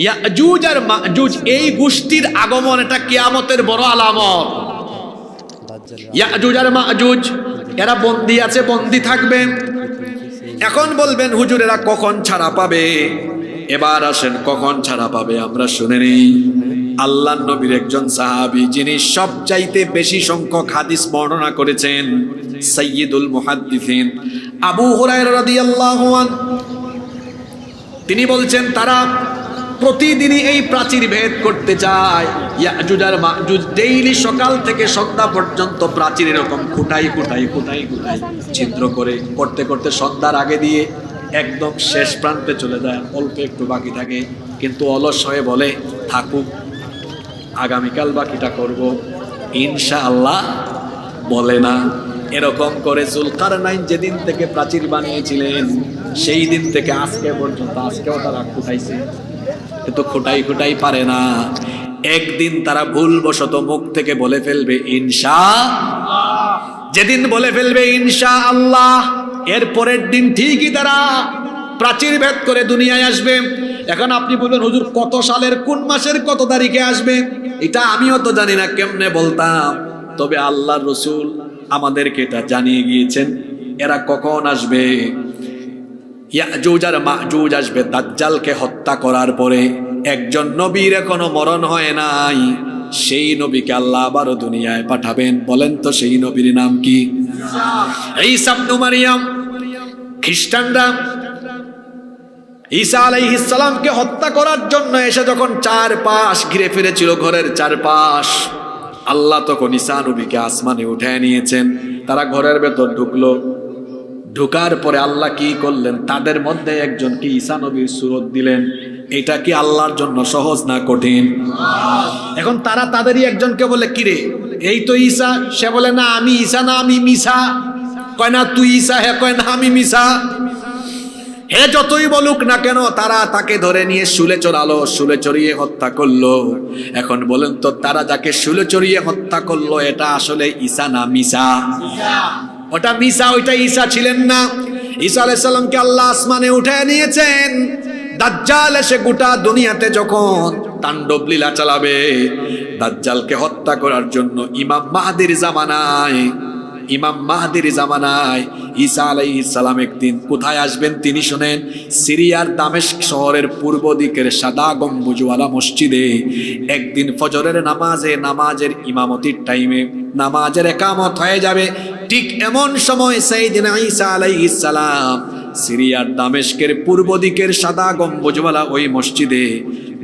ইয়াজুজ আর মাজুজ এই গোষ্ঠীর আগমন, এটা কিয়ামতের বড় আলামত। ইয়াজুজ আর মাজুজ এরা বন্দী আছে, বন্দী থাকবে। এখন বলবেন হুজুর এরা কখন ছাড়া পাবে? এবার আসেন কখন ছাড়া পাবে আমরা শুনে নেই। আল্লাহর নবীর একজন সাহাবী যিনি সবচাইতে বেশি সংখ্যক হাদিস বর্ণনা করেছেন, সাইয়্যিদুল মুহাদ্দিসিন আবু হুরায়রা রাদিয়াল্লাহু আনহু, তিনি বলছেন তারা প্রতিদিনই এই প্রাচীর ভেদ করতে চায়। ইয়াজুজ আর মাজুজ ডেইলি সকাল থেকে সন্ধ্যা পর্যন্ত প্রাচীর এরকম খুঁটাই ছিদ্র করে করতে করতে সন্ধ্যার আগে দিয়ে একদম শেষ প্রান্তে চলে যায়, অল্প একটু বাকি থাকে, কিন্তু অলস হয়ে বলে থাকুক, আগামীকাল বাকিটা করব ইনশাআল্লাহ, বলে না। এরকম করে যুলকারনাইন যেদিন থেকে প্রাচীর বানিয়েছিলেন সেই দিন থেকে আজকে পর্যন্ত, আজকেও তারা খুঁটাইছে, কিন্তু খুঁটাই পারে না। একদিন তারা ভুলবশত মুখ থেকে বলে ফেলবে ইনশাআল্লাহ। যেদিন বলে ফেলবে ইনশাআল্লাহ, এর পরের দিন ঠিকই তারা প্রাচীর ভেদ করে দুনিয়ায় আসবে। এখন আপনি বলবেন হুজুর কত সালের কোন মাসের কত তারিখে আসবে? এটা আমিও তো জানি না, কেমনে বলতাম। তবে আল্লাহর রাসূল আমাদেরকে এটা জানিয়ে গিয়েছেন এরা কখন আসবে। ইয়াজুজ আর মাজুজ আসবে দাজ্জালকে হত্যা করার পরে। একজন নবীর এখনো মরণ হয় নাই, সেই নবীকে আল্লাহ আবারও দুনিয়ায় পাঠাবেন। বলেন তো সেই নবীর নাম কি? ঈসা ইবনে মারইয়াম। খ্রিস্টানরা ঈসা আলাইহিস সালামকে হত্যা করার জন্য এসে যখন চারপাশ ঘিরে ফিরেছিল, ঘরের চারপাশ, আল্লাহ তখন ঈসা নবীকে আসমানে উঠায় নিয়েছেন। তারা ঘরের ভেতর ঢুকলো, ঢুকার পরে আল্লাহ কি করলেন? তাদের মধ্যে একজনকে ঈসা নবীর সুরত দিলেন। এটা কি আল্লাহর জন্য সহজ না কঠিন? এখন তারা তাদেরই একজনকে বলে কিরে এই তো ঈসা, সে বলে না আমি ঈসা না, আমি মিসা। কয় না তুই ঈসা, হে কয় না আমি মিসা। হে যতই বলুক না কেন, তারা তাকে ধরে নিয়ে শুলে চড়ালো, শুলে চড়িয়ে হত্যা করলো। এখন বলেন তো তারা যাকে শুলে চড়িয়ে হত্যা করলো এটা আসলে ঈসা না মিসা? ওটা মিসা, ওইটা ঈসা ছিলেন না। ঈসা আলাইহিস সালামকে আল্লাহ আসমানে উঠায় নিয়েছেন। দাজ্জাল এসে গোটা দুনিয়াতে যখন তাণ্ডব লীলা চালাবে, দাজ্জালকে হত্যা করার জন্য ইমাম মাহদির জামানায় ঈসা আলাইহিস সালাম একদিন কোথায় আসবেন তিনি শুনেন? সিরিয়ার দামেস্ক শহরের পূর্ব দিকের সাদা গম্বুজওয়ালা মসজিদে একদিন ফজরের নামাজের ইমামতির টাইমে নামাজের একামত হয়ে যাবে। ঠিক এমন সময় সাইয়েদনা ঈসা আলাইহিস সালাম সিরিয়ার দামেস্কের পূর্ব দিকের সাদা গম্বুজওয়ালা ওই মসজিদে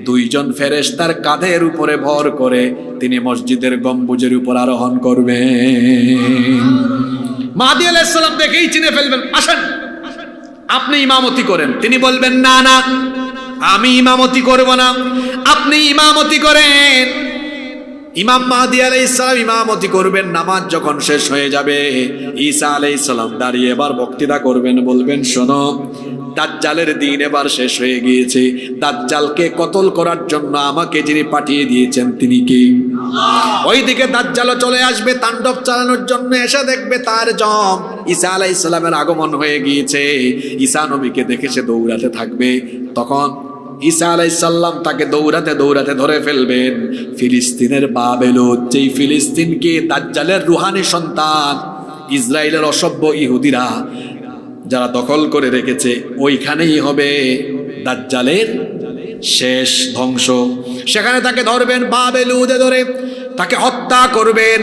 দুইজন ফেরেশতার কাঁধের উপরে ভর করে তিনি মসজিদের গম্বুজের উপর আরোহণ করবেন। মাহদী আলাইহিস সালাম দেখেই চিনে ফেলবেন, আসেন আপনি ইমামতি করেন। তিনি বলবেন না না আমি ইমামতি করব না, আপনি ইমামতি করেন। ইমাম মাহদী আলাইহিস সালাম ইমামতি করবেন। নামাজ যখন শেষ হয়ে যাবে ঈসা আলাইহিস সালাম দাঁড়িয়ে এবার বক্তৃতা করবেন, বলবেন শোনো দাজ্জালের দিন এবার শেষ হয়ে গিয়েছে। দাজ্জালকে কতল করার জন্য আমাকে যিনি পাঠিয়ে দিয়েছেন তিনি কি? ওইদিকে দাজ্জালও চলে আসবে তাণ্ডব চালানোর জন্য। এসে দেখবে তার জম ঈসা আলাইহিস সালামের আগমন হয়ে গিয়েছে। ঈসা নবীকে দেখে সে দৌড়াতে থাকবে। তখন ঈসা আলাইহিস সালাম তাকে দৌড়াতে ধরে ফেলবেন ফিলিস্তিনের বাবেলুত, যেই ফিলিস্তিনকে দাজ্জালের রুহানি সন্তান ইসরায়েলের অসভ্য ইহুদিরা যারা দখল করে রেখেছে, ওইখানেই হবে দাজ্জালের শেষ ধ্বংস। সেখানে তাকে ধরবেন, বাবেলুদে ধরে তাকে হত্যা করবেন।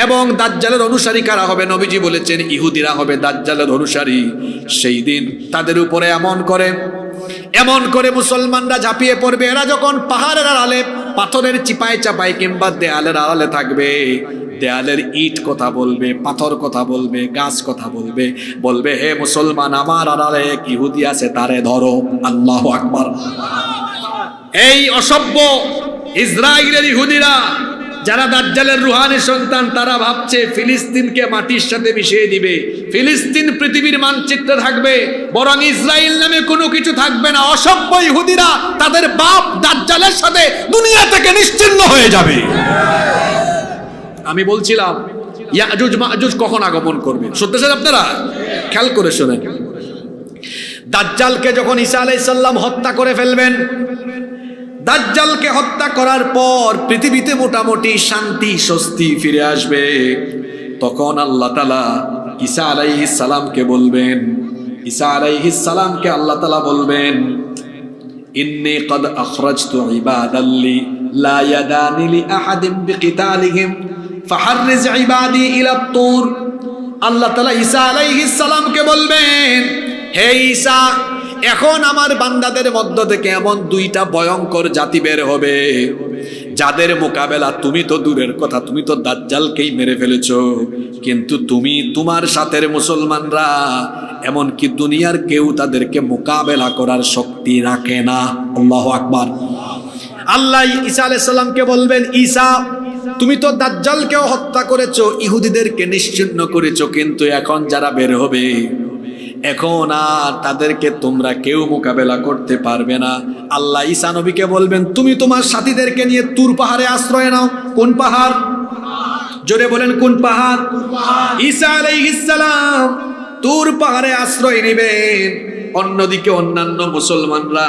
এবং দাজ্জালের অনুসারী কারা হবে? নবীজি বলেছেন ইহুদিরা হবে দাজ্জালের অনুসারী। সেই দিন তাদের উপরে এমন করে মুসলমানরা ঝাঁপিয়ে পড়বে। এরা যখন পাহাড়ের আড়ালে পাথরের চিপায় চাপায় কিংবা দেয়ালের আড়ালে থাকবে, দেয়ালের ইট কথা বলবে, পাথর কথা বলবে, গাছ কথা বলবে, বলবে হে মুসলমান আমার আড়ালে এক ইহুদি আছে তারে ধরো। আল্লাহু আকবার। এই অসভ্য ইসরায়েলের ইহুদিরা যারা দাজ্জালের রুহানি সন্তান, তারা ভাবছে ফিলিস্তিনকে মাটির সাথে মিশিয়ে দিবে, ফিলিস্তিন পৃথিবীর মানচিত্রে থাকবে, বরং ইসরায়েল নামে কোনো কিছু থাকবে না। অসভ্য ইহুদিরা তাদের বাপ দাজ্জালের সাথে দুনিয়া থেকে নিশ্চিহ্ন হয়ে যাবে। আমি বলছিলাম ইয়াজুজ মাজুজ কখন আগমন করবে, শুনতেছেন আপনারা? খেয়াল করে শোনেন। দাজ্জালকে যখন ঈসা আলাইহিস সালাম হত্যা করে ফেলবেন, দাজ্জালকে হত্যা করার পর পৃথিবীতে মোটামুটি শান্তি স্বস্তি ফিরে আসবে। তখন আল্লাহ তাআলা ঈসা আলাইহিস সালামকে বলবেন, ঈসা আলাইহিস সালামকে আল্লাহ তাআলা বলবেন, ইন্নী ক্বাদ আখরাজতু ইবাদাল্লি লা ইয়াদানি লি আহাদিন বিকিতালিহিম ফাহাররিজ ইবাদি ইলা তুর। আল্লাহ তাআলা ঈসা আলাইহিস সালামকে বলবেন, হে ঈসা, এখন আমার বান্দাদের মধ্য থেকে এমন দুইটা ভয়ঙ্কর জাতি বের হবে যাদের মোকাবেলা তুমি তো দূরের কথা, তুমি তো দাজ্জালকেই মেরে ফেলেছো, কিন্তু তুমি তোমার সাথের মুসলমানরা এমনকি দুনিয়ার কেউ তাদেরকে মোকাবেলা করার শক্তি রাখে না। আল্লাহু আকবার। আল্লাহ ঈসা আলাইহিস সালামকে বলবেন, ঈসা, তুমি তো দাজ্জালকেও হত্যা করেছো, ইহুদিদেরকে নিশ্চিহ্ন করেছো, কিন্তু এখন যারা বের হবে এখন আর তাদেরকে তোমরা কেউ মোকাবেলা করতে পারবে না। আল্লাহ ঈসা নবীকে বলবেন, তুমি তোমার সাথীদেরকে নিয়ে তুর পাহাড়ে আশ্রয় নাও। কোন পাহাড়? জোরে বলেন, কোন পাহাড়? ঈসা আলাইহিস সালাম তুর পাহাড়ে আশ্রয় নেবেন। অন্যদিকে অন্যান্য মুসলমানরা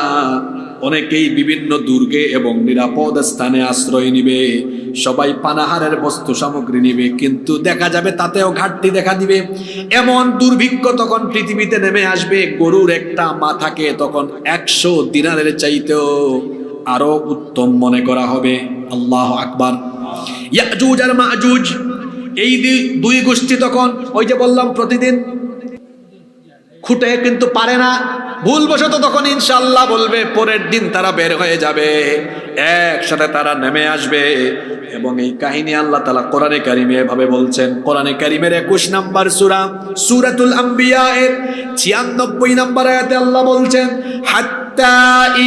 অনেকেই বিভিন্ন দুর্গে এবং নিরাপদ স্থানে আশ্রয় নিবে, সবাই পানাহারের বস্তু সামগ্রী নিবে, কিন্তু দেখা যাবে তাতেও ঘাটতি দেখা দিবে। এমন দুর্ভিক্ষ তখন পৃথিবীতে নেমে আসবে, গরুর একটা মাথাকে তখন 100 দিনারের চাইতেও আরো উত্তম মনে করা হবে। আল্লাহু আকবার। ইয়াজুজ আর মাজুজ এই দুই গোষ্ঠী তখন, ওই যে বললাম প্রতিদিন খুঁটে কিন্তু পারে না, ভুলবশত তখন ইনশাআল্লাহ বলবে, পরের দিন তারা বের হয়ে যাবে, একসাথে তারা নেমে আসবে। এবং এই কাহিনী আল্লাহ তাআলা কোরআনে কারিমে এভাবে বলছেন। কোরআনে কারিমের 21 নম্বর সূরা সূরাতুল আম্বিয়া এর 96 নম্বর আয়াতে আল্লাহ বলছেন, হাত্তা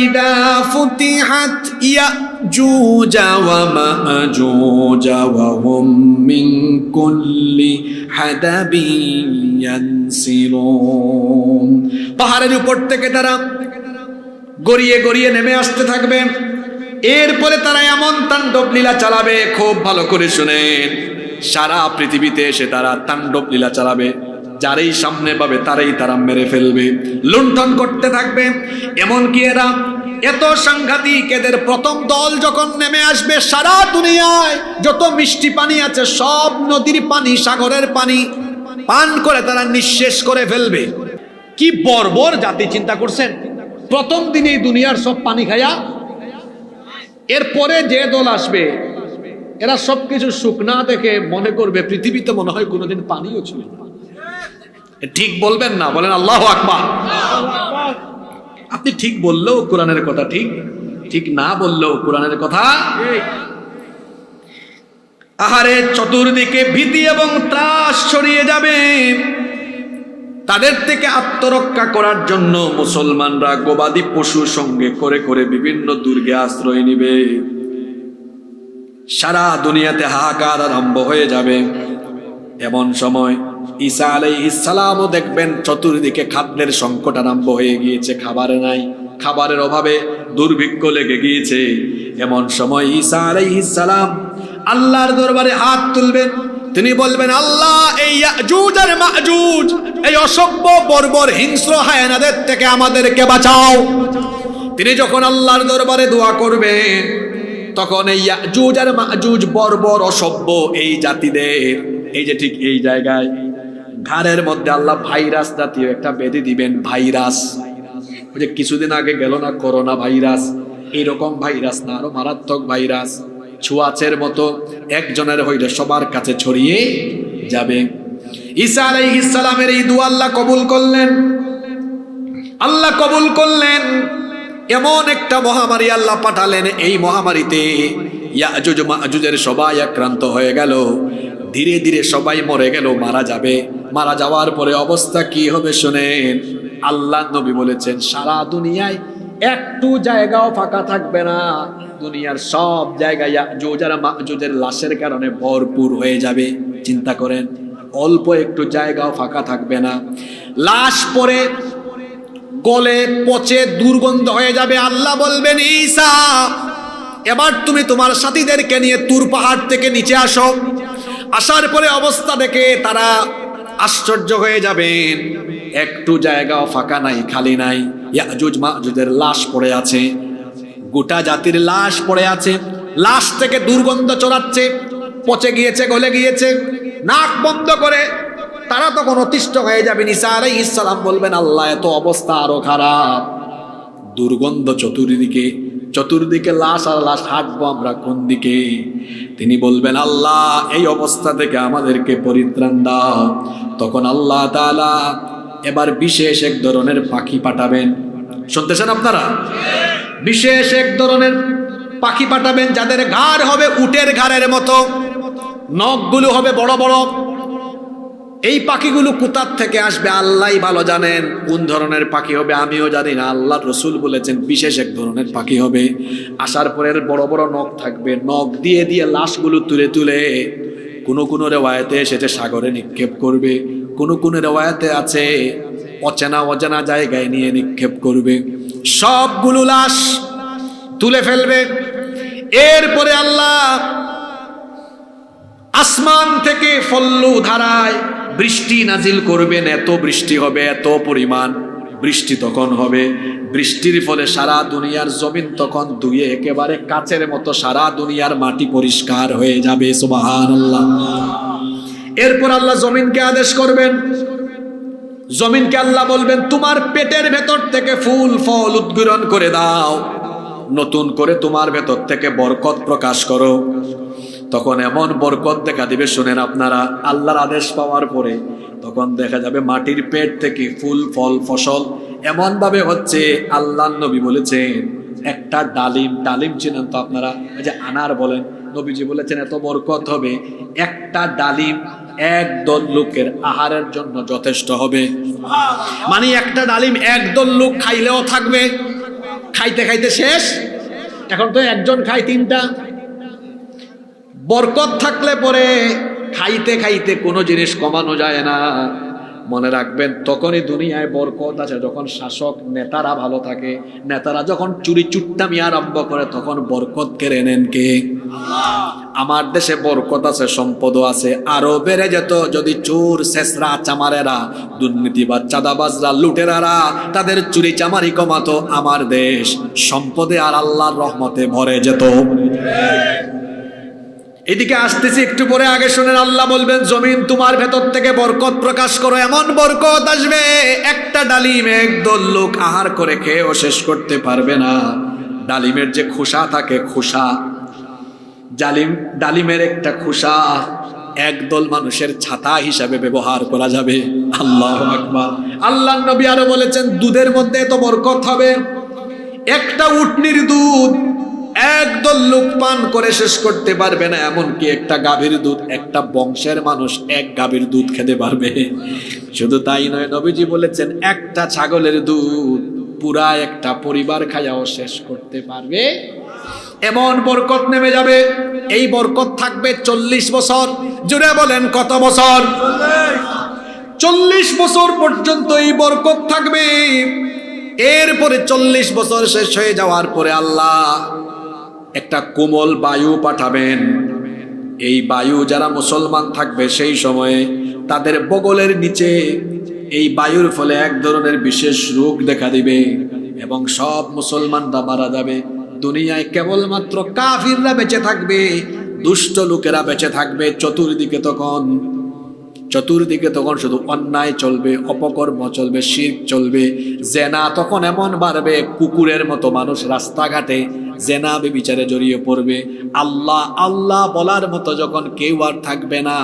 ইদা ফুতিহাত ইয়াজুজ ওয়া মাজুজ ওয়া হুম মিন কুল্লি হাদাবিন ইয়ানসিলুন। পাহাড়ের উপর থেকে তারা গড়িয়ে গড়িয়ে নেমে আসতে থাকবে। এরপরে তারা এমন তাণ্ডব লীলা চালাবে, খুব ভালো করে শুনেন, সারা পৃথিবীতে এসে তারা তাণ্ডব লীলা চালাবে, যারাই সামনে পাবে তারাই তারা মেরে ফেলবে, লুণ্ঠন করতে থাকবে। এমনকি এরা এত সাংঘাতিক, এদের প্রথম দল যখন নেমে আসবে, সারা দুনিয়ায় যত মিষ্টি পানি আছে সব নদীর পানি, সাগরের পানি পান করে তারা নিঃশেষ করে ফেলবে। কি বর্বর জাতি, চিন্তা করছেন? প্রথম দিনেই দুনিয়ার সব পানি খায়া, এরপরে যে দল আসবে এরা সবকিছু শুকনা দেখে মনে করবে পৃথিবীতে মনে হয় কোনোদিন পানিও ছিল না। ঠিক বলবেন না? বলেন আল্লাহু আকবার। আপনি ঠিক বললেও কোরআনের কথা ঠিক, ঠিক না বললেও কোরআনের কথা ঠিক। আহারে, চতুর্দিকে ভীতি এবং ত্রাস ছড়িয়ে যাবে। তাদের থেকে আত্মরক্ষা করার জন্য মুসলমানরা গবাদি পশু সঙ্গে করে করে বিভিন্ন দুর্গে আশ্রয় নিবে। সারা দুনিয়াতে হাহাকার আরম্ভ হয়ে যাবে। এমন সময় ঈসা আলাইহিস সালামও দেখবেন চতুর্দিকে খাদ্যের সংকট আরম্ভ হয়ে গিয়েছে, খাবার নাই, খাবারের অভাবে দুর্ভিক্ষ লেগে গিয়েছে। এমন সময় ঈসা আলাইহিস সালাম আল্লাহর দরবারে হাত তুলবেন, তিনি বলবেন, আল্লাহ, এই ইয়াজুজ আর মাজুজ, এই অসভ্য বর্বর হিংস্র হায়ানাদের থেকে আমাদেরকে বাঁচাও। তিনি যখন আল্লাহর দরবারে দোয়া করবেন, তখন এই ইয়াজুজ আর মাজুজ বর্বর অসভ্য এই জাতিদের, এই যে ঠিক এই জায়গায় ঘাড়ের মধ্যে আল্লাহ ভাইরাস জাতীয় একটা ব্যাধি দিবেন। ভাইরাস, ওই যে কিছুদিন আগে গেল না করোনা ভাইরাস, এইরকম ভাইরাস না, আরো মারাত্মক ভাইরাস, ছোঁয়াচের মতো, একজনের হইলে সবার কাছে ছড়িয়ে যাবে। ঈসা আলাইহিস সালামের এই দোয়া আল্লাহ কবুল করলেন। আল্লাহ কবুল করলেন। এমন একটা মহামারী আল্লাহ পাঠালেন, এই মহামারীতে ইয়াজুজ মাজুজের সবাই আক্রান্ত হয়ে গেল। ধীরে ধীরে সবাই মরে গেল, মারা যাবে। মারা যাওয়ার পরে অবস্থা কি হবে শুনেন। আল্লাহ নবী বলেছেন, সারা দুনিয়ায় একটু জায়গাও ফাঁকা থাকবে না, দুনিয়ার সব জায়গায় ইয়াজুজ আর মাজুজের লাশের কারণে ভরপুর হয়ে যাবে। চিন্তা করেন, অল্প একটু জায়গাও ফাঁকা থাকবে না, লাশ পরে গলে পচে দুর্গন্ধ হয়ে যাবে। আল্লাহ বলবেন, ঈসা, এবার তুমি তোমার সাথীদেরকে নিয়ে তুর পাহাড় থেকে নিচে আসো। আসার পরে অবস্থা দেখে তারা আশ্চর্য হয়ে যাবেন, একটু জায়গাও ফাঁকা নাই, খালি নাই, ইয়াজুজ মাজুজের লাশ পড়ে আছে, গোটা জাতির লাশ পড়ে আছে, লাশ থেকে দুর্গন্ধ ছড়াচ্ছে, পচে গিয়েছে, গলে গিয়েছে, নাক বন্ধ করে তারা তখন অতিষ্ঠ হয়ে যাবে। ঈসা আলাইহিস সালাম বলবেন, আল্লাহ এত অবস্থা আরো খারাপ, দুর্গন্ধ চতুর্দিকে, চতুর্দিকে লাশ আর লাশ, হাঁটবো আমরা কোন দিকে? তিনি বলবেন, আল্লাহ এই অবস্থা থেকে আমাদেরকে পরিত্রাণ দাও। তখন আল্লাহ তাআলা এবার বিশেষ এক ধরনের পাখি পাঠাবেন। শুনতেছেন আপনারা? বিশেষ এক ধরনের পাখি পাঠাবেন, যাদের ঘাড় হবে উটের ঘাড়ের মতো, নখগুলো হবে বড় বড়। এই পাখিগুলো কোথার থেকে আসবে আল্লাহই ভালো জানেন। কোন ধরনের পাখি হবে আমিও জানি না, আল্লাহ রসুল বলেছেন বিশেষ এক ধরনের পাখি হবে। আসার পরে বড় বড় নখ থাকবে, নখ দিয়ে দিয়ে লাশগুলো তুলে তুলে কোনো রেওয়ায়েতে এসেছে সাগরে নিক্ষেপ করবে, কোনো রেওয়ায়েতে আছে অচেনা অজানা জায়গায় নিয়ে নিক্ষেপ করবে। সবগুলো লাশ তুলে ফেলবে। এরপরে আল্লাহ আসমান থেকে ফল্লু ধারায় বৃষ্টি নাজিল করবেন। এত বৃষ্টি হবে, এত পরিমাণ বৃষ্টি তখন হবে, বৃষ্টির ফলে সারা দুনিয়ার জমিন তখন ধুয়ে একেবারে কাচের মতো সারা দুনিয়ার মাটি পরিষ্কার হয়ে যাবে। সুবহানাল্লাহ। এরপর আল্লাহ জমিনকে আদেশ করবেন, জমিনকে আল্লাহ বলবেন, তোমার পেটের ভেতর থেকে ফুল ফল উদ্গীরণ করে দাও, নতুন করে তোমার ভেতর থেকে বরকত প্রকাশ করো। তখন এমন বরকত দেখা দিবে, শুনেন আপনারা, আল্লাহর আদেশ পাওয়ার পরে তখন দেখা যাবে মাটির পেট থেকে ফুল ফল ফসল এমন ভাবে হচ্ছে। আল্লাহ নবী বলেছেন একটা ডালিম, ডালিম চিনেন তো আপনারা, ওই যে আনার বলেন, নবীজি বলেছেন এত বরকত হবে, একটা ডালিম একদল লোকের আহারের জন্য যথেষ্ট হবে। মানে একটা ডালিম একদল লোক খাইলেও থাকবে, খাইতে খাইতে শেষ। এখন তো একজন খায় তিনটা। বরকত থাকলে পরে খাইতে খাইতে কোনো জিনিস কমানো যায় না। মনে রাখবেন, তখনই দুনিয়ায় বরকত আছে যখন শাসক নেতারা ভালো থাকে। নেতারা যখন চুরি চুট্টামি আরম্ভ করে তখন বরকত কেড়ে নেন কে? আমার দেশে বরকত আছে, সম্পদও আছে, আরো বেড়ে যেত যদি চোর শেষরা চামারেরা দুর্নীতিবাজ চাঁদাবাজরা লুটেরারা তাদের চুরি চামারি কমাতো, আমার দেশ সম্পদে আর আল্লাহর রহমতে ভরে যেত। এদিকে আসতেছি একটু পরে, আগে শুনেন আল্লাহ বলবেন, জমিন তোমার ভেতর থেকে বরকত প্রকাশ করো। এমন বরকত আসবে একটা ডালিম একদল লোক আহার করে খেয়েও শেষ করতে পারবে না। ডালিমের যে খোসা থাকে, খোসা, ডালিমের একটা খোসা একদল মানুষের ছাতা হিসাবে ব্যবহার করা যাবে। আল্লাহু আকবার। আল্লাহর নবী আরো বলেছেন, দুধের মধ্যে এত বরকত হবে, একটা উটনির দুধ একদল লোক পান করে শেষ করতে পারবে না। এমনকি একটা গাভীর দুধ একটা বংশের মানুষ এক গাভীর দুধ খেতে পারবে। শুধু তাই নয়, নবীজি বলেছেন একটা ছাগলের দুধ পুরা একটা পরিবার খায়াও শেষ করতে পারবে। এমন বরকত নেমে যাবে। এই বরকত থাকবে 40 বছর। জুড়ে বলেন কত বছর? 40 বছর পর্যন্ত এই বরকত থাকবে। এরপরে 40 বছর শেষ হয়ে যাওয়ার পরে আল্লাহ একটা কোমল বায়ু পাঠাবেন। এই বায়ু যারা মুসলমান থাকবে সেই সময়ে তাদের বগলের নিচে এই বায়ুর ফলে এক ধরনের বিশেষ রোগ দেখা দিবে এবং সব মুসলমানরা মারা যাবে। দুনিয়ায় কেবলমাত্র কাফিররা বেঁচে থাকবে, দুষ্ট লোকেরা বেঁচে থাকবে। চতুর্দিকে তখন শুধু অন্যায় চলবে, অপকর্ম চলবে, শিরক চলবে, জেনা তখন এমন বাড়বে কুকুরের মতো মানুষ রাস্তাঘাটে জেনা ব্যভিচারে জড়িয়ে পড়বে। আল্লাহ আল্লাহ বলার মতো যখন কেউ আর থাকবে না,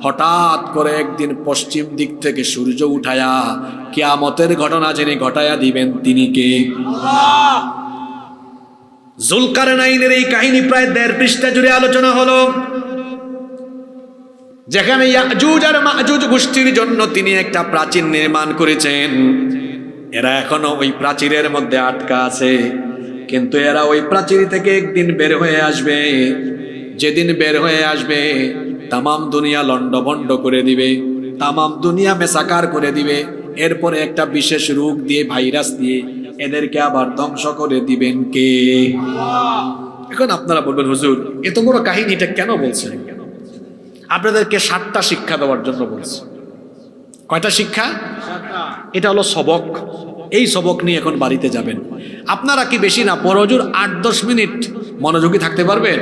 হঠাৎ করে একদিন পশ্চিম দিক থেকে সূর্য উঠায়া কিয়ামতের ঘটনা যিনি ঘটায়া দিবেন তিনি কে? আল্লাহ। যুলকারনাইনের এই কাহিনী প্রায় 1.5 পৃষ্ঠা জুড়ে আলোচনা হলো, যেখানে ইয়াজুজ আর মাজুজ গোষ্ঠীর জন্য তিনি একটা প্রাচীর নির্মাণ করেছেন। এরা এখনো ওই প্রাচীরের মধ্যে আটকা আছে, কিন্তু এরা ওই প্রাচীর থেকে একদিন বের হয়ে আসবে। যেদিন বের হয়ে আসবে তামাম দুনিয়া লন্ডভন্ড করে দিবে, তামাম দুনিয়া মেসাকার করে দিবে। এরপরে একটা বিশেষ রোগ দিয়ে, ভাইরাস দিয়ে এদেরকে আবার ধ্বংস করে দিবেন কে? এখন আপনারা বলবেন, হুজুর এত বড় কাহিনীটা কেন বলছেন? আপনাদেরকে 7টা শিক্ষা দেওয়ার জন্য বলছি। কয়টা শিক্ষা? এটা হলো সবক। এই সবক নিয়ে এখন বাড়িতে যাবেন। আপনারা কি বেশি না বড় জোর 8-10 মিনিট মনোযোগী থাকতে পারবেন?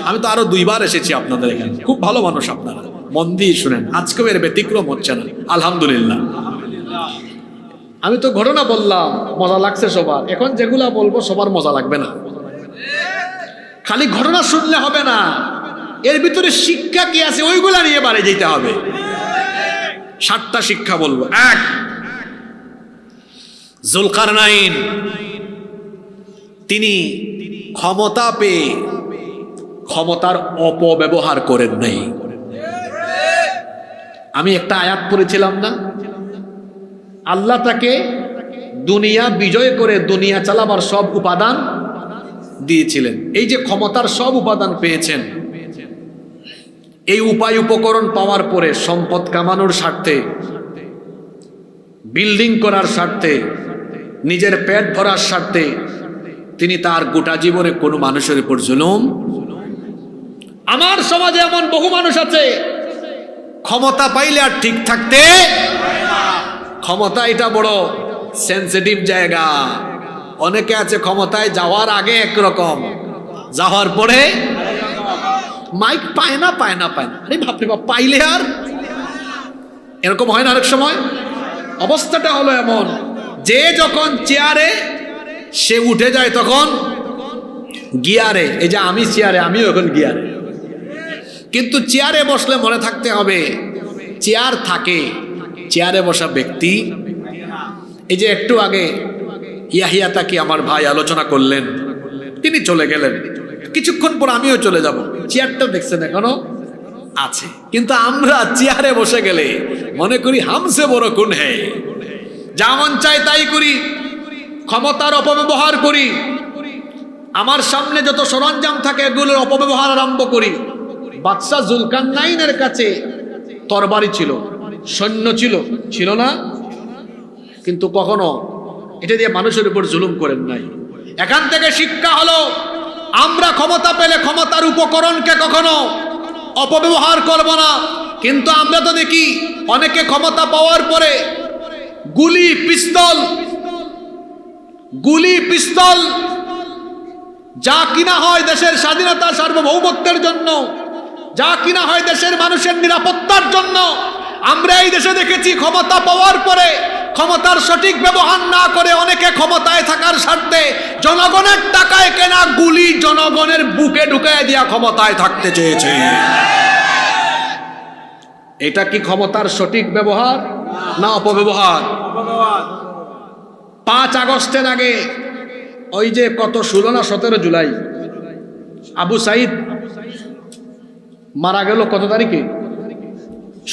আমি তো আরো 2 বার এসেছি আপনাদের এখানে, খুব ভালো মানুষ আপনারা, মন দিয়ে শুনেন, আজকেও এর ব্যতিক্রম হচ্ছে না, আলহামদুলিল্লাহ। আমি তো ঘটনা বললাম, মজা লাগছে সবার, এখন যেগুলা বলবো সবার মজা লাগবে না। খালি ঘটনা শুনলে হবে না, এর ভিতরে শিক্ষা কি আছে ওইগুলা নিয়ে বাড়ি যেতে হবে। 7টা শিক্ষা বলবো। 1, জুলকারনাইন তিনি ক্ষমতা পেয়ে ক্ষমতার অপব্যবহার করেন নাই। আমি একটা আয়াত পড়েছিলাম না, আল্লাহ তাকে দুনিয়া বিজয় করে দুনিয়া চালাবার সব উপাদান দিয়েছিলেন। এই যে ক্ষমতার সব উপাদান পেয়েছেন, এই উপায় উপকরণ পাওয়ার পরে সম্পদ কামানোর স্বার্থে, বিল্ডিং করার স্বার্থে, নিজের পেট ভরার স্বার্থে তিনি তার গোটা জীবনে কোনো মানুষের উপর জুলুম। আমার সমাজে এমন বহু মানুষ আছে ক্ষমতা পাইলে আর ঠিক থাকতে, ক্ষমতা এটা বড় সেন্সিটিভ জায়গা। অনেকে আছে ক্ষমতায় যাওয়ার আগে একরকম, যাওয়ার পরে মাইক পায় না। আরে বাপরে বাপ, পাইলে আর এরকম হয় না অনেক সময়। অবস্থাটা হলো এমন, যে যখন চেয়ারে সে উঠে যায় তখন গিয়ারে। এই যে আমি চেয়ারে, আমিও এখন গিয়ারে। কিন্তু চেয়ারে বসলে মনে থাকতে হবে চেয়ার থাকে, চেয়ারে বসা ব্যক্তি। এই যে একটু আগে ইয়াহিয়া তাকি আমার ভাই আলোচনা করলেন, তিনি চলে গেলেন, কিছুক্ষণ পর আমিও চলে যাব। চেয়ারটা দেখছেন এখনো আছে, কিন্তু আমরা চেয়ারে বসে গেলে মনে করি হামসে বড় কোন হে, যা মন চাই তাই করি, ক্ষমতার অপব্যবহার করি, আমার সামনে যত সরঞ্জাম থাকে এগুলোর অপব্যবহার আরম্ভ করি। বাদশা জুলকারনাইনের কাছে তরবারি ছিল, সৈন্য ছিল না, কিন্তু কখনো এটা দিয়ে মানুষের উপর জুলুম করেন নাই। এখান থেকে শিক্ষা হলো, আমরা ক্ষমতা পেলে ক্ষমতার উপকরণকে কখনো অপব্যবহার করব না। কিন্তু আমরা তো দেখি অনেকে ক্ষমতা পাওয়ার পরে গুলি পিস্তল যা কিনা হয় দেশের স্বাধীনতা সার্বভৌমত্বের জন্য, যা কিনা হয় দেশের মানুষের নিরাপত্তার জন্য, আমরা এই দেশে দেখেছি ক্ষমতা পাওয়ার পরে ক্ষমতার সঠিক ব্যবহার না করে অনেকে ক্ষমতায় থাকার স্বার্থে জনগণের টাকায় কেনা গুলি জনগণের বুকে ঢুকায় দিয়া ক্ষমতায় থাকতে চেয়েছে। এটা কি ক্ষমতার সঠিক ব্যবহার না অপব্যবহার? 5 আগস্টের আগে ওই যে কত 16 না 17 জুলাই আবু সাইদ মারা গেল, কত তারিখে?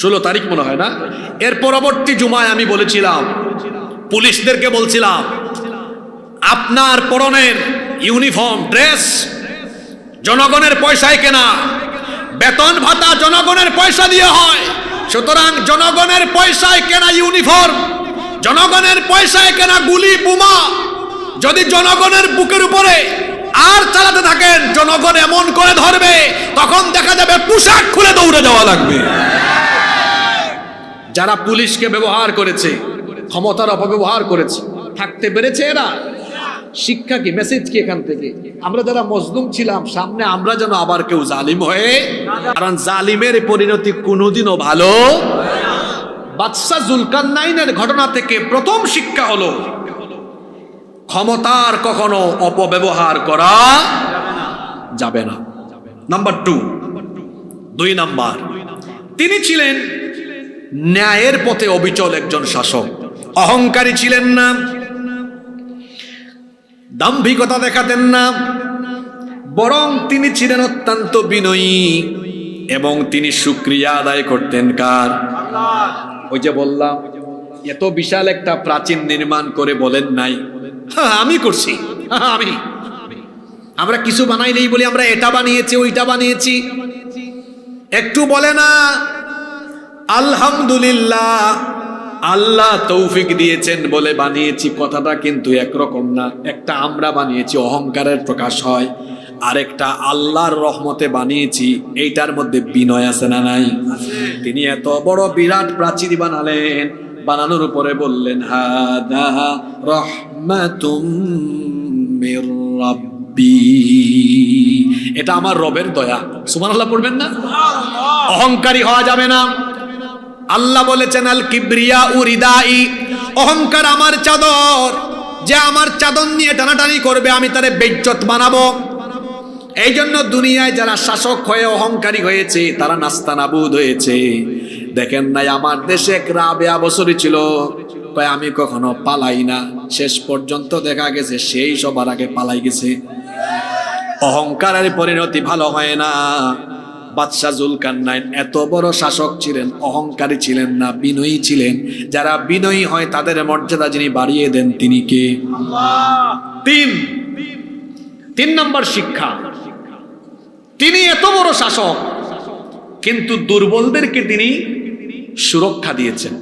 16 তারিখ মনে হয় না? এর পরবর্তী জুমায় আমি বলেছিলাম, পুলিশদেরকে বলছিলাম, আপনার পরনের ইউনিফর্ম ড্রেস জনগণের পয়সায় কেনা, বেতন ভাতা জনগণের পয়সা দিয়ে হয়, সুতরাং জনগণের পয়সায় কেনা ইউনিফর্ম, জনগণের পয়সায় কেনা গুলি বোমা যদি জনগণের বুকের উপরে আর চালাতে থাকেন, জনগণ এমন করে ধরবে তখন দেখা যাবে পোশাক খুলে দৌড়ে যাওয়া লাগবে। যারা পুলিশকে ব্যবহার করেছে, ক্ষমতার অপব্যবহার করেছে, থাকতে পেরেছে এরা। শিক্ষা কি, মেসেজ কি এখান থেকে? আমরা যারা মজলুম ছিলাম, সামনে আমরা যেন আবার কেউ জালিম হয়ে, কারণ জালিমের পরিণতি কোনোদিনও ভালো। বাদশা জুলকারনাইনের ঘটনা থেকে প্রথম শিক্ষা হলো, ক্ষমতার কখনো অপব্যবহার করা যাবে না। নাম্বার 2 নাম্বার, তিনি ছিলেন ন্যায়ের পথে অবিচল একজন শাসক। অহংকারী ছিলেন না, দাম্ভিকতা দেখাতেন না, বরং তিনি ছিলেন অত্যন্ত বিনয়ী এবং তিনি শুকরিয়া আদায় করতেন কার? ওই যে বললাম, এত বিশাল একটা প্রাচীন নির্মাণ করে বলেন নাই আমি করছি, আমরা কিছু বানাই নেই বলি আমরা এটা বানিয়েছি ওইটা বানিয়েছি, একটু বলে না আলহামদুলিল্লাহ আল্লাহ তৌফিক দিয়েছেন বলে বানিয়েছি, কথাটা কিন্তু একরকম না। একটা আমরা বানিয়েছি অহংকারের প্রকাশ হয়, আরেকটা আল্লাহর রহমতে বানিয়েছি, এইটার মধ্যে বিনয় আছে না নাই? তিনি এত বড় বিরাট প্রাচীর বানালেন, বানানোর উপরে বললেন হাদা রাহমাতুম মির রাব্বি, এটা আমার রবের দয়া। সুবহানাল্লাহ পড়বেন না? অহংকারী হওয়া যাবে না। আল্লাহ বলেছেন আল কিবরিয়া উরিদাই, অহংকার আমার চাদর, যে আমার চাদর নিয়ে টানাটানি করবে আমি তারে বেইজ্জত বানাবো। এই জন্য দুনিয়ায় যারা শাসক হয়ে অহংকারী হয়েছে তারা নাস্তানাবুদ হয়েছে। দেখেন নাই আমার দেশে এক রাবেয়া বছরী ছিল, কয় আমি কখনো পালাই না, শেষ পর্যন্ত দেখা গেছে সেই সবার আগে পালাই গেছে। অহংকারের পরিণতি ভালো হয় না। বাদশাহ জুলকারনাইন এত বড় শাসক ছিলেন, অহংকারী ছিলেন না, বিনয়ী ছিলেন। যারা বিনয়ী হয় তাদের মর্যাদা যিনি বাড়িয়ে দেন তিনি কে? তিন নম্বর শিক্ষা, তিনি এত বড় শাসক কিন্তু দুর্বলদেরকে তিনি সুরক্ষা দিয়েছেন।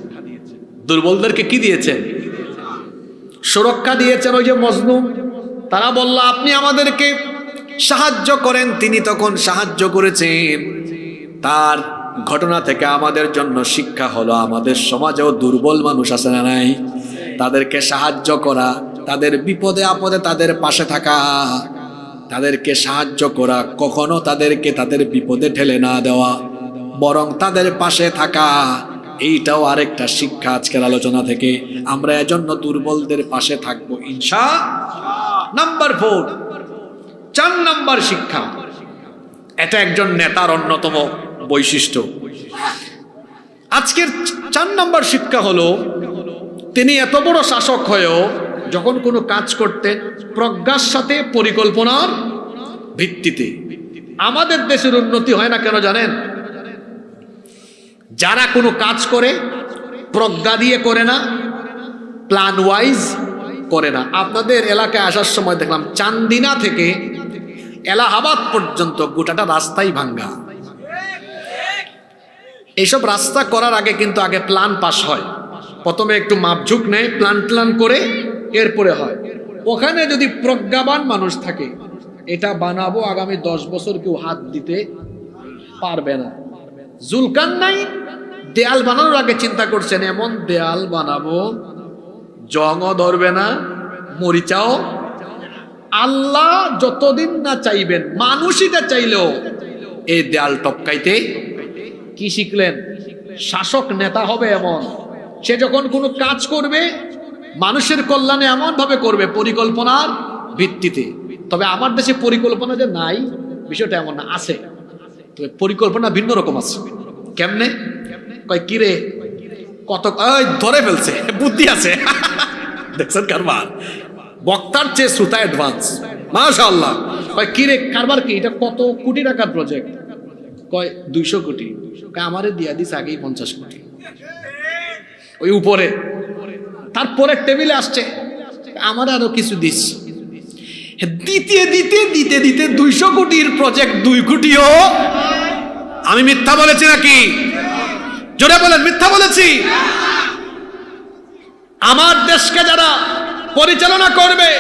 দুর্বলদেরকে কি দিয়েছেন? সুরক্ষা দিয়েছেন। ওই যে মজলুম, তারা বলল আপনি আমাদেরকে সাহায্য করেন, তিনি তখন সাহায্য করেছেন। তার ঘটনা থেকে আমাদের জন্য শিক্ষা হলো, আমাদের সমাজেও দুর্বল মানুষ আছে না নাই? তাদেরকে সাহায্য করা, তাদের বিপদে আপদে তাদের পাশে থাকা, তাদেরকে সাহায্য করা, কখনো তাদেরকে তাদের বিপদে ঠেলে না দেওয়া, বরং তাদের পাশে থাকা। এইটাও আরেকটা শিক্ষা আজকের আলোচনা থেকে। আমরা এজন্য দুর্বলদের পাশে থাকবো ইনশাআল্লাহ। নাম্বার 4, 4 নম্বর শিক্ষা, এটা একজন নেতার অন্যতম বৈশিষ্ট্য। আজকের 4 নম্বর শিক্ষা হলো, তিনি এত বড় শাসক হয়েও যখন কোনো কাজ করতেন প্রজ্ঞার সাথে পরিকল্পনার ভিত্তিতে। আমাদের দেশের উন্নতি হয় না কেন জানেন? যারা কোনো কাজ করে প্রজ্ঞা দিয়ে করে না, প্ল্যান ওয়াইজ করে না। আপনাদের এলাকায় আসার সময় দেখলাম চান্দিনা থেকে এলাহাবাদ পর্যন্ত গোটাটা রাস্তাই ভাঙ্গা। এইসব রাস্তা করার আগে কিন্তু আগে প্ল্যান পাস হয়, প্রথমে একটু মাপঝুক নেয়, প্ল্যান করে এরপরে হয়। ওখানে যদি প্রজ্ঞাবান মানুষ থাকে, এটা বানাবো আগামী 10 বছর কেউ হাত দিতে পারবে না। জুলকারনাইন দেয়াল বানানোর আগে চিন্তা করছেন এমন দেয়াল বানাবো জংও ধরবে না, মরিচাও। আল্লাহ যতদিন না চাইবেন, মানুষইটা চাইলেও এই দেয়াল টপকাইতে। কি শিখলেন? শাসক নেতা হবে এমন, সে যখন কোনো কাজ করবে মানুষের কল্যাণে এমন ভাবে করবে পরিকল্পনার ভিত্তিতে। তবে আমার দেশে পরিকল্পনা যে নাই বিষয়টা এমন না, আছে, তবে পরিকল্পনা ভিন্ন রকম আছে। কেমনে? কয় কিরে কত ধরে ফেলছে, বুদ্ধি আছে। দেখছেন কারবার, বক্তার চেয়ে শ্রোতা অ্যাডভান্স, মাশাআল্লাহ। কয় কিরে কারবার কি, এটা কত কোটি টাকার প্রজেক্ট? কয় 200 কোটি। কয় আমারে দিয়া দিস আগেই 50 কোটি। ওই উপরে তারপরে টেবিলে আসছে, আমার আরো কিছু দিস। দিতে দিতে দিতে দিতে 200 কোটির প্রজেক্ট 2 কোটিও। আমি মিথ্যা বলেছি নাকি? জোরে বলেন, মিথ্যা বলেছি? আমার দেশকে যারা পরিচালনা করবে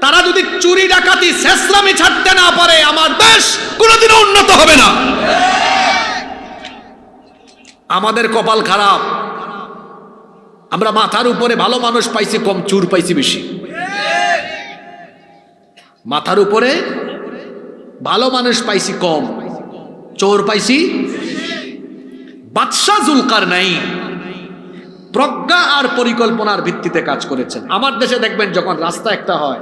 তারা যদি চুরি ডাকাতি শেষলামি ছাড়তে না পারে, আমার দেশ কোনোদিনও উন্নত হবে না। আমাদের কপাল খারাপ, আমরা মাথার উপরে ভালো মানুষ পাইছি কম, চুর পাইছি বেশি। মাথার উপরে ভালো মানুষ পাইছি কম, চোর পাইছি। বাদশাহ জুলকারনাইন প্রজ্ঞা আর পরিকল্পনার ভিত্তিতে কাজ করেছেন। আমার দেশে দেখবেন যখন রাস্তা একটা হয়,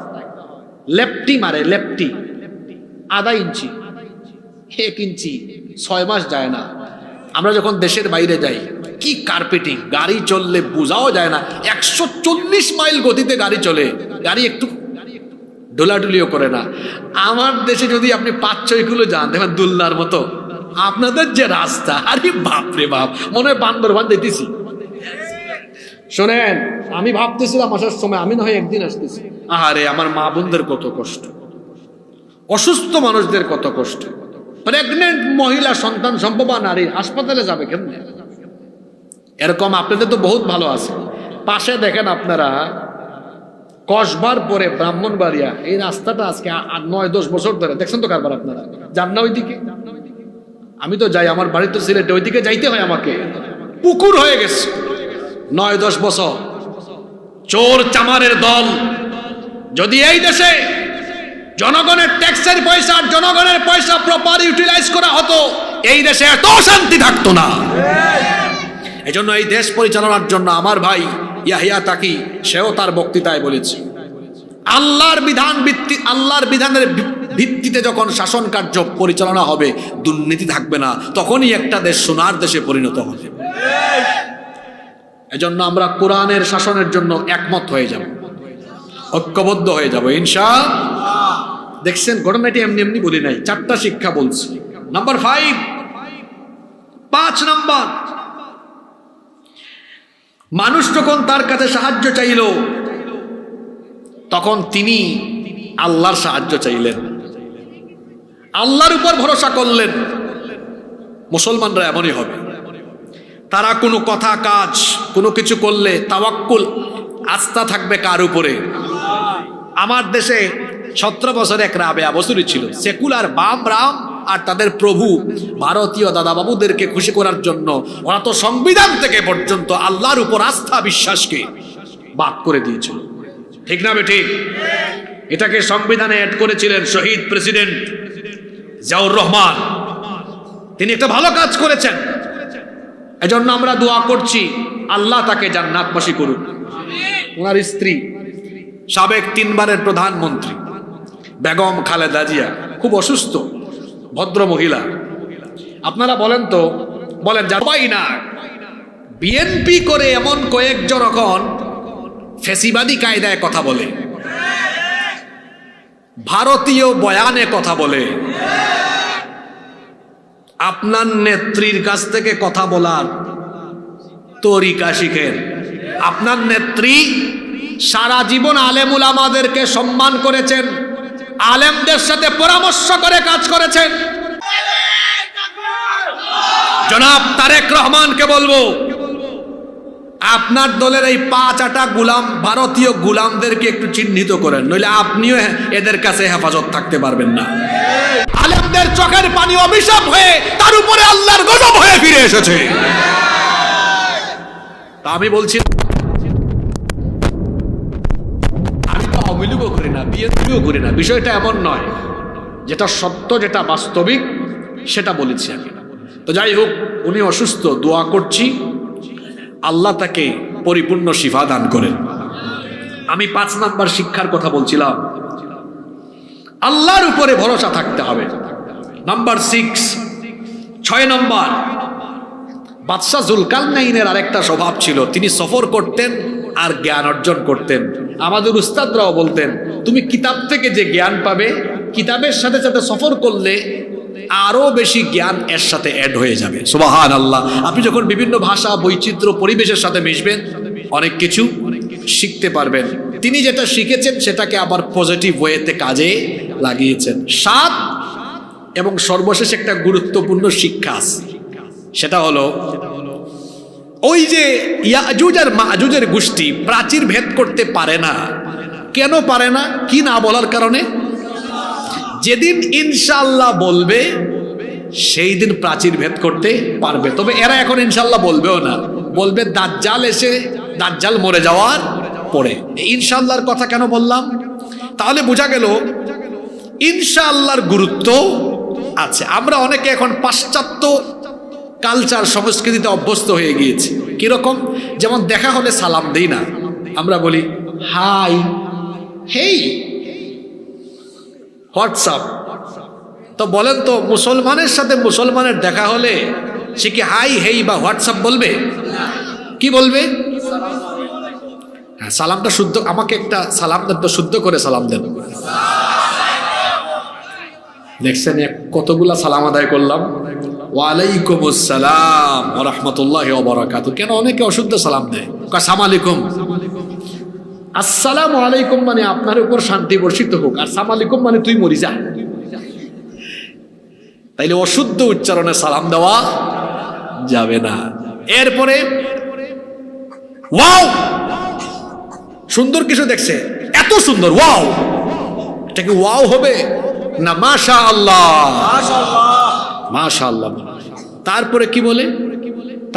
লেফটি মারে, লেফটি আধা ইঞ্চি 1 ইঞ্চি 6 মাস যায় না। আমরা যখন দেশের বাইরে যাই, কি কার্পেটিং, গাড়ি চললে বোঝাও যায় না। 140 মাইল গতিতে গাড়ি চলে, গাড়ি একটু ডোলাডুলিও করে না। আমার দেশে যদি আপনি 5-6 কিলো যান, দেখবেন দুলনার মতো। আপনাদের যে রাস্তা, আরে বাপরে বাপ, মনে হয় বান্দরবান দিতেছি। শোনেন, আমি ভাবতেছিলাম আসার সময় আমি না হয় একদিন আসতেছি। আরে আমার মা বোনদের কত কষ্ট, অসুস্থ মানুষদের কত কষ্ট, প্রেগনেন্ট মহিলা, সন্তান সম্ভবা নারী হাসপাতালে যাবে কেমনে? এরকম আপনাদের তো বহুত ভালো আছে। পাশে দেখেন আপনারা কসবার পরে ব্রাহ্মণবাড়িয়া, এই রাস্তাটা আজকে 9-10 বছর ধরে দেখছেন তো কারবার। আপনারা যান না ওইদিকে? আমি তো যাই, আমার বাড়ি তো সিলেটে, ওইদিকে যাইতে হয় আমাকে। পুকুর হয়ে গেছে, 9-10 বছর চোর চামারের দল যদি এই দেশে জনগণের ট্যাক্সের পয়সা আর জনগণের পয়সা প্রপার ইউটিলাইজ করা হতো, এই দেশে এত শান্তি থাকতো না। এজন্য এই দেশ পরিচালনার জন্য আমার ভাই ইয়াহিয়া তাকি সেও তার বক্তৃতায় বলেছে, আল্লাহর বিধানের ভিত্তিতে যখন শাসন কার্য পরিচালনা হবে, দুর্নীতি থাকবে না, তখনই একটা দেশ সোনার দেশে পরিণত হবে। এজন্য আমরা কোরআনের শাসনের জন্য একমত হয়ে যাব, ঐক্যবদ্ধ হয়ে যাব ইনশাআল্লাহ। দেখছেন ঘটনাটি এমনি এমনি বলি নাই, 4টা শিক্ষা বলছি। নাম্বার 5 নাম্বার, মানুষ যখন তার কাছে সাহায্য চাইল তখন তিনি আল্লাহর সাহায্য চাইলেন, আল্লাহর উপর ভরসা করলেন। মুসলমানরা এমনই হবে, তারা কোনো কথা কাজ কোনো কিছু করলে তাওয়াক্কুল আস্থা থাকবে কার উপরে? আমার দেশে 17 বছর এক রাবেয়া বছরই ছিল, সেকুলার বাম রাম আর তাদের প্রভু ভারতীয় দাদাবাবুদেরকে খুশি করার জন্য ওরা তো সংবিধান থেকে পর্যন্ত আল্লাহর উপর আস্থা বিশ্বাসকে বাদ করে দিয়েছিল, ঠিক না বেঠিক? এটাকে সংবিধানে অ্যাড করেছিলেন শহীদ প্রেসিডেন্ট জিয়াউর রহমান, তিনি একটা ভালো কাজ করেছেন। এজন্য আমরা দোয়া করছি আল্লাহ তাকে জান্নাতবাসী করুন। ওনার স্ত্রী সাবেক 3 বারের প্রধানমন্ত্রী বেগম খালেদা জিয়া খুব অসুস্থ, ভদ্র মহিলা। আপনারা বলেন তো, বলেন যাবাই না, বিএনপি করে এমন কয়েকজন এখন ফ্যাসিবাদী কায়দায় কথা বলে, ভারতীয় বয়ানে কথা বলে। আপনার নেত্রীর কাছ থেকে কথা বলার তরিকা শিখেন। আপনার নেত্রী সারা জীবন আলেম উলামাদেরকে সম্মান করেছেন, আলেমদের সাথে পরামর্শ করে কাজ করেছেন। জনাব তারেক রহমানকে বলবো, আপনার দলের এই 5-8 গোলাম ভারতীয় গোলামদেরকে একটু চিহ্নিত করেন, নইলে আপনিও এদের কাছে হেফাজত থাকতে পারবেন না। আলেমদের চোখের পানি অভিশাপ হয়ে তার উপরে আল্লাহর গজব হয়ে ফিরে এসেছে। তা আমি বলছি, আমি তো অমিলুকও করি না, বিএনপিও করি না, বিষয়টা এমন নয়। যেটা সত্য, যেটা বাস্তবিক, সেটা বলেছি আমি। তো যাই হোক, উনি অসুস্থ, দোয়া করছি আল্লাহ তাকে পরিপূর্ণ শিফা দান করেন। আমি 5 নাম্বার শিক্ষার কথা বলছিলাম, আল্লাহর উপরে ভরসা থাকতে হবে। নাম্বার 6 নম্বর, বাদশাহ জুলকারনাইনের আরেকটা স্বভাব ছিল, তিনি সফর করতেন আর জ্ঞান অর্জন করতেন। আমাদের উস্তাদরাও বলতেন, তুমি কিতাব থেকে যে জ্ঞান পাবে, কিতাবের সাথে সাথে সফর করলে আরো বেশি জ্ঞান এর সাথে অ্যাড হয়ে যাবে। সুবহানাল্লাহ। আপনি যখন বিভিন্ন ভাষা, বৈচিত্র্য, পরিবেশের সাথে মিশবেন, অনেক কিছু শিখতে পারবেন। তিনি যেটা শিখেছেন সেটাকে আবার পজিটিভ ওয়েতে কাজে লাগিয়েছেন। 7 এবং সর্বশেষ একটা গুরুত্বপূর্ণ শিক্ষা আছে, সেটা হলো ওই যে ইয়াজুজ আর মাজুজের গোষ্ঠী প্রাচীর ভেদ করতে পারে না। কেন পারে না? কি না বলার কারণে? যেদিন ইনশাআল্লাহ বলবে সেই দিন প্রাচীর ভেদ করতে পারবে। তবে এরা এখন ইনশাআল্লাহ বলবেও না, বলবে দাজ্জাল এসে, দাজ্জাল মরে যাওয়ার পরে। ইনশাআল্লাহর কথা কেন বললাম? তাহলে বোঝা গেল ইনশাআল্লাহর গুরুত্ব আছে। আমরা অনেকে এখন পাশ্চাত্য কালচার, সংস্কৃতিতে অভ্যস্ত হয়ে গিয়েছি। কিরকম? যেমন দেখা হলে সালাম দেই না, আমরা বলি হাই, হেই, হোয়াটসঅ্যাপ। তো বলেন তো, মুসলমানের সাথে মুসলমানের দেখা হলে সে কি হাই, হেই বা হোয়াটসঅ্যাপ বলবে? কি বলবে? হ্যাঁ, সালামটা শুদ্ধ। আমাকে একটা সালাম দেন তো, শুদ্ধ করে সালাম দেন। দেখছেন কতগুলা সালাম আদায় করলাম। ওয়ালাইকুম আসসালাম ওয়া রাহমাতুল্লাহি ওয়া বারাকাতুহু। কেন অনেকে অশুদ্ধ সালাম দেয়? আসসালামু আলাইকুম। আসসালামু আলাইকুম মানে আপনার উপর শান্তি বর্ষিত হোক, আর সালাম আলাইকুম মানে তুই মরি যা। তাইলে অশুদ্ধ উচ্চারণে সালাম দেওয়া যাবে না। এরপরে ওয়াও, সুন্দর কিছু দেখছে, এত সুন্দর, ওয়াও। এটা কি ওয়াও হবে না মাশাআল্লাহ? মাশাআল্লাহ। তারপরে কি বলে?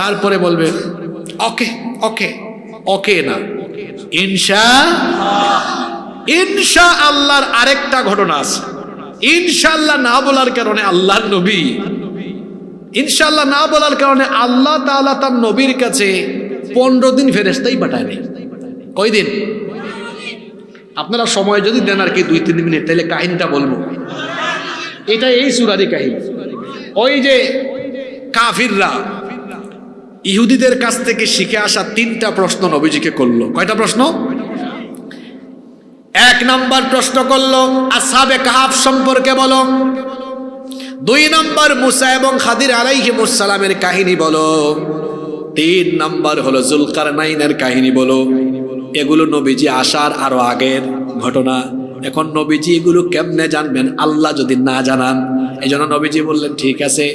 তারপরে বলবে ওকে, ওকে, ওকে না, ইনশাআল্লাহর আরেকটা ঘটনা আছে। ইনশাআল্লাহ না বলার কারণে আল্লাহর নবী, ইনশাআল্লাহ না বলার কারণে আল্লাহ তাআলা তার নবীর কাছে 15 দিন ফেরেশতাই পাঠায় নাই। কয়দিন? আপনারা সময় যদি দেন আর কি 2-3 মিনিট, তাহলে কাহিনীটা বলবো। এটা এই সূরারই কাহিনী। ওই যে কাফিররা ইহুদিদের কাছ থেকে শিখে আসা 3টা প্রশ্ন নবীজিকে করলো। কয়টা প্রশ্ন? 1 নাম্বার প্রশ্ন করলো আসহাবে কাহাফ সম্পর্কে বলো। 2 নাম্বার মুসা এবং খাদির আলাইহিমুস সালামের কাহিনী বলো। 3 নাম্বার হলো জুলকারনাইনের কাহিনী বলো। এগুলো নবীজি আসার আরো আগের ঘটনা। এখন নবীজি এগুলো কেমনে জানবেন আল্লাহ যদি না জানান? এজন্য নবীজি বললেন, ঠিক আছে,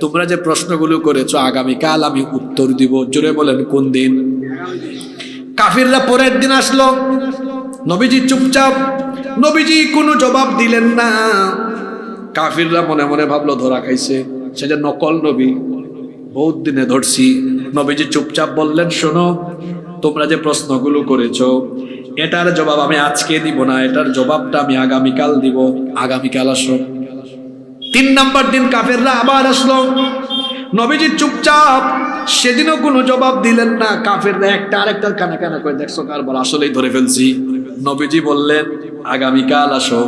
তোমরা যে প্রশ্নগুলো করেছো আগামীকাল আমি উত্তর দিব। জোরে বলেন, কোন দিন? কাফিররা পরের দিন আসলো, নবীজি চুপচাপ, নবীজি কোনো জবাব দিলেন না। কাফিররা মনে মনে ভাবলো ধরা খাইছে, সে যে নকল নবী, বহুত দিনে ধরছি। নবীজি চুপচাপ বললেন, শোনো, তোমরা যে প্রশ্নগুলো করেছো এটার জবাব আমি আজকে দিব না, এটার জবাবটা আমি আগামীকাল দিব। আগামীকাল আসো। 3 নাম্বার দিন কাফেররা আবার আসলো, নবীজি চুপচাপ, সেদিনও কোনো জবাব দিলেন না। কাফেররা একটা আরেকটার কানে কানে করে, দেখছো কারবার, আসলেই ধরে ফেলছি। নবীজি বললেন আগামীকাল আসো।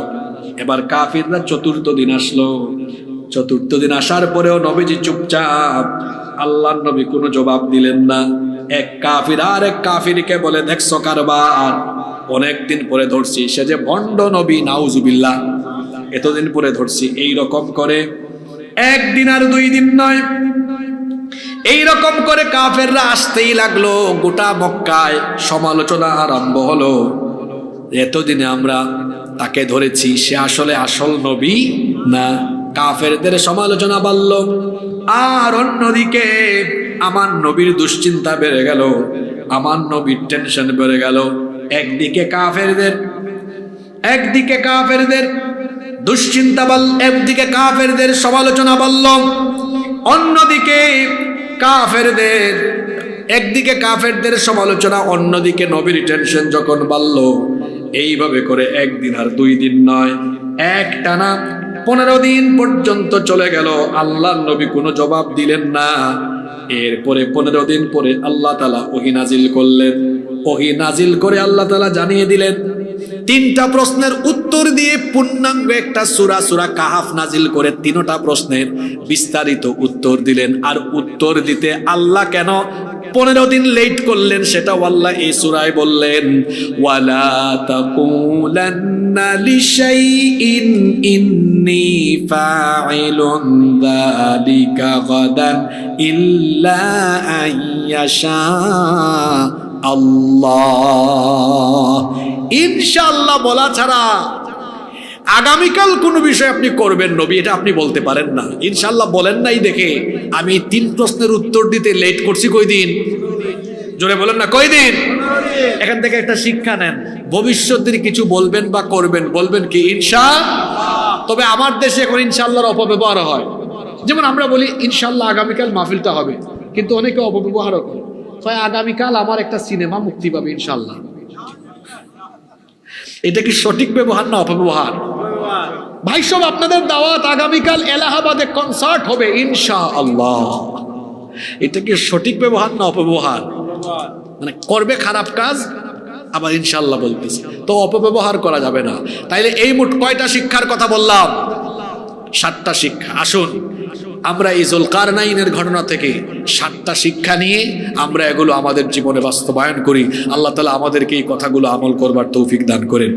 এবার কাফেররা 4র্থ দিন আসলো। 4র্থ দিন আসার পরেও নবীজি চুপচাপ, আল্লাহর নবী কোনো জবাব দিলেন না। এক কাফির আর এক কাফিরকে বলে, দেখছো কারবার, অনেকদিন পরে ধরছি, সে যে ভণ্ড নবী, নাউজুবিল্লাহ, এতদিন পরে ধরছি। এই রকম করে 1 দিন আর 2 দিন নয়, এই রকম করে কাফেররা আসতেই লাগলো। গোটা মক্কায় সমালোচনা আরম্ভ হলো। এতদিনে আমরা তাকে ধরেছি, সে আসলে আসল নবী না। কাফেরদের সমালোচনা বাড়ল। আর অন্যদিকে আমার নবীর দুশ্চিন্তা বেড়ে গেল, আমার নবীর টেনশন বেড়ে গেল। একদিকে কাফেরদের দুশ্চিন্তা বাড়ল, একদিকে কাফেরদের সমালোচনা বাড়ল, অন্যদিকে একদিকে কাফেরদের সমালোচনা, অন্যদিকে নবীর টেনশন যখন বাড়ল, এইভাবে করে 1 দিন আর 2 দিন নয়, একটানা 15 দিন পর্যন্ত চলে গেল। আল্লাহর নবী কোনো জবাব দিলেন না। এরপরে 15 দিন পরে আল্লাহ তাআলা ওহী নাজিল করলেন। ওহী নাজিল করে আল্লাহ তাআলা জানিয়ে দিলেন, 3টা প্রশ্নের উত্তর দিয়ে পূর্ণাঙ্গ একটা সূরা কাহাফ নাজিল করে 3টা প্রশ্নের বিস্তারিত উত্তর দিলেন। আর উত্তর দিতে আল্লাহ কেন 15 দিন লেট করলেন সেটাও আল্লাহ এই সূরায় বললেন, ওয়ালা তাকুলান্না লিশাইইন ইন্নী ফাইলুন যালিকা গাদান ইল্লা আইয়াশা আল্লাহ। ইনশাআল্লাহ বলা ছাড়া আগামীকাল কোনো বিষয় আপনি করবেন নবী, এটা আপনি বলতে পারেন না। ইনশাআল্লাহ বলেন নাই দেখে আমি 3 প্রশ্নের উত্তর দিতে লেট করছি কয়দিন? জোরে বলেন না, কয়দিন? এখান থেকে একটা শিক্ষা নেন, ভবিষ্যতের কিছু বলবেন বা করবেন, বলবেন কি ইনশাআল্লাহ। তবে আমার দেশে এখন ইনশাআল্লাহর অপব্যবহার হয়। যেমন আমরা বলি ইনশাআল্লাহ আগামীকাল মাহফিলটা হবে, কিন্তু অনেকে অপব্যবহারও করে। আগামীকাল আমার একটা সিনেমা মুক্তি পাবে ইনশাআল্লাহ। এটা কি সঠিক ব্যবহার না অপব্যবহার? ভাই সব আপনাদের দাওয়াত, আগামীকাল এলাহাবাদে কনসার্ট হবে ইনশাআল্লাহ। এটা কি সঠিক ব্যবহার না অপব্যবহার? মানে করবে খারাপ কাজ আবার ইনশাআল্লাহ বলতেছে, তো অপব্যবহার করা যাবে না। তাইলে এই মোট কয়টা শিক্ষার কথা বললাম? 7টা শিক্ষা। আসুন আমরা এই জুলকারনাইনের ঘটনা থেকে 7টা শিক্ষা নিয়ে আমরা এগুলো আমাদের জীবনে বাস্তবায়ন করি। আল্লাহ তাআলা আমাদেরকে এই কথাগুলো আমল করবার তৌফিক দান করেন।